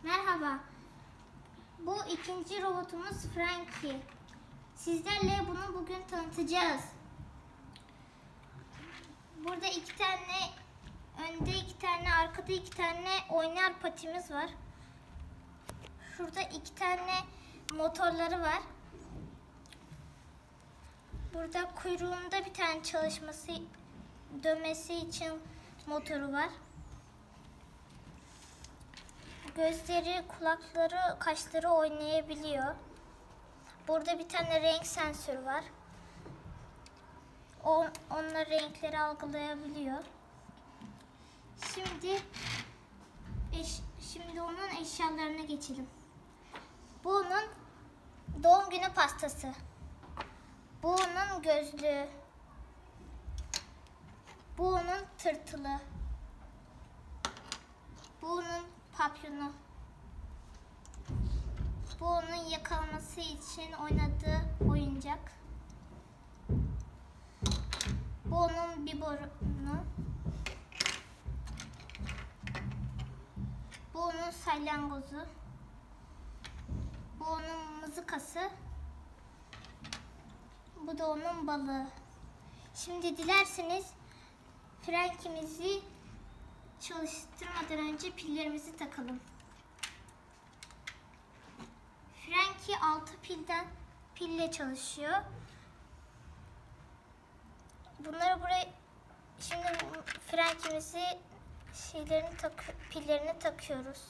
Merhaba, bu ikinci robotumuz Frankie. Sizlerle bunu bugün tanıtacağız. Burada iki tane, önde iki tane, arkada iki tane oynar patimiz var. Şurada iki tane motorları var. Burada kuyruğunda bir tane dönmesi için motoru var. Gözleri, kulakları, kaşları oynayabiliyor. Burada bir tane renk sensörü var. Onlar renkleri algılayabiliyor. Şimdi onun eşyalarına geçelim. Bu onun doğum günü pastası. Bu onun gözlüğü. Bu onun tırtılı. Bu onun papyonu. Bu onun yakalaması için oynadığı oyuncak. Bu onun biberonu. Bu onun salyangozu. Bu onun mızıkası. Bu da onun balığı. Şimdi dilerseniz Frankie'mizi çalıştırmadan önce pillerimizi takalım. Frankie 6 pille çalışıyor. Bunları buraya şimdi Frankie'mizi pillerini takıyoruz.